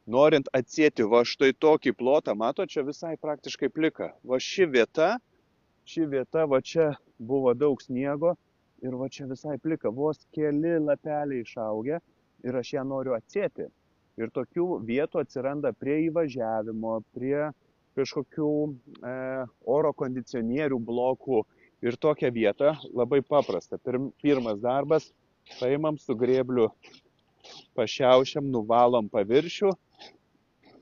Norint atsėti va štai tokį plotą, mato, čia visai praktiškai plika. Va ši vieta, va čia buvo daug sniego ir va čia visai plika, vos keli lapeliai išaugę ir aš ją noriu atsėti. Ir tokių vietų atsiranda prie įvažiavimo, prie kažkokių oro kondicionierių blokų. Ir tokią vietą labai paprasta. Pirmas darbas, paimam su grėbliu, pašiaušiam, nuvalom paviršių,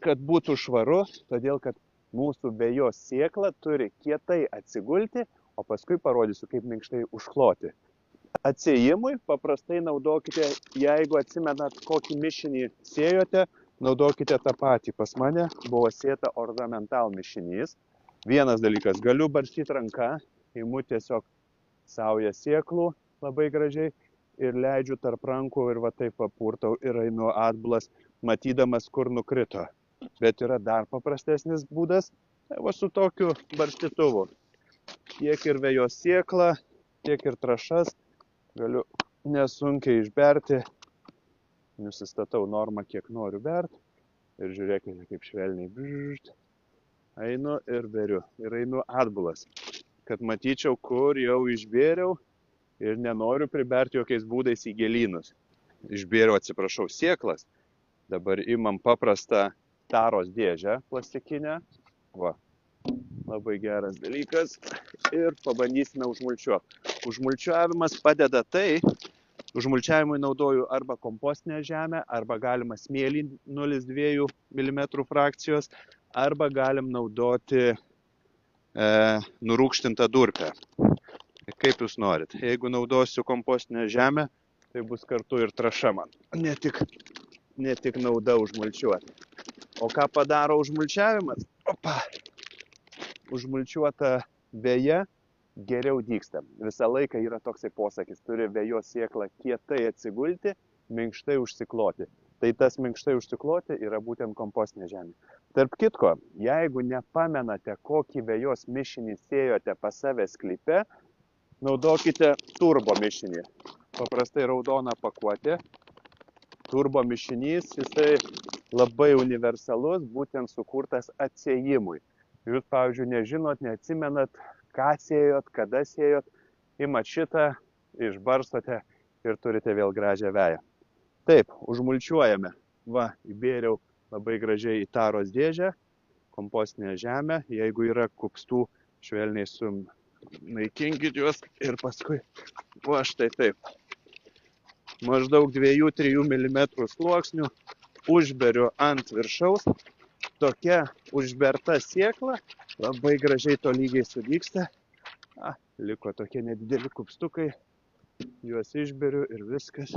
kad būtų švaru, todėl kad mūsų vejos sėkla turi kietai atsigulti, o paskui parodysiu, kaip minkštai užkloti. Atsėjimui paprastai naudokite, jeigu atsimenat, kokį mišinį sėjote, naudokite tą patį. Pas mane buvo sėta ornamental mišinys. Vienas dalykas, galiu barstyti ranką, imu tiesiog saują sėklų labai gražiai ir leidžiu tarp rankų ir va taip papurtau ir einu atbulas, matydamas, kur nukrito. Bet yra dar paprastesnis būdas, tai va su tokiu barstytuvu. Tiek ir vejos sėklą, tiek ir trąšas galiu nesunkiai išberti. Nusistatau normą, kiek noriu berti. Ir žiūrėkite, kaip švelniai bžžt. Einu ir beriu. Ir einu atbulas, kad matyčiau, kur jau išbėriau ir nenoriu priberti jokiais būdais į gėlynus. Išbėriau, atsiprašau, sėklas. Dabar imam paprastą taros dėžę plastikinę. Va, labai geras dalykas. Ir pabandysime užmulčiuoti. Užmulčiavimas padeda tai, užmulčiavimui naudoju arba kompostinę žemę, arba galima smėlį 0,2 mm frakcijos, arba galim naudoti nurūgštintą durpę. Kaip jūs norit. Jeigu naudosiu kompostinę žemę, tai bus kartu ir trąša man. Ne tik nauda užmulčiuoti. O ką padaro užmulčiavimas? Opa! Užmulčiuota veja geriau dygsta. Visą laiką yra toksai posakis, turi vejos sėkla kietai atsigulti, minkštai užsikloti. Tai tas minkštai užsikloti yra būtent kompostinė žemė. Tarp kitko, jeigu nepamenate, kokį vejos mišinį sėjote pas save sklype, naudokite turbo mišinį. Paprastai raudona pakuotė. Turbo mišinys, jisai labai universalus, būtent sukurtas atsėjimui. Jūs, pavyzdžiui, nežinot, neatsimenat, ką sėjot, kada sėjot, imat šitą, išbarstote ir turite vėl gražią veją. Taip, užmulčiuojame. Va, įbėriau labai gražiai į taros dėžę, kompostinę žemę. Jeigu yra kupstų, švelniai sunaikinkit juos ir paskui, va štai taip. Maždaug 2-3 mm sluoksnių užberiu ant viršaus. Tokia užberta sėkla labai gražiai tolygiai sudygsta. Liko tokie nedideli kupstukai, juos išberiu ir viskas.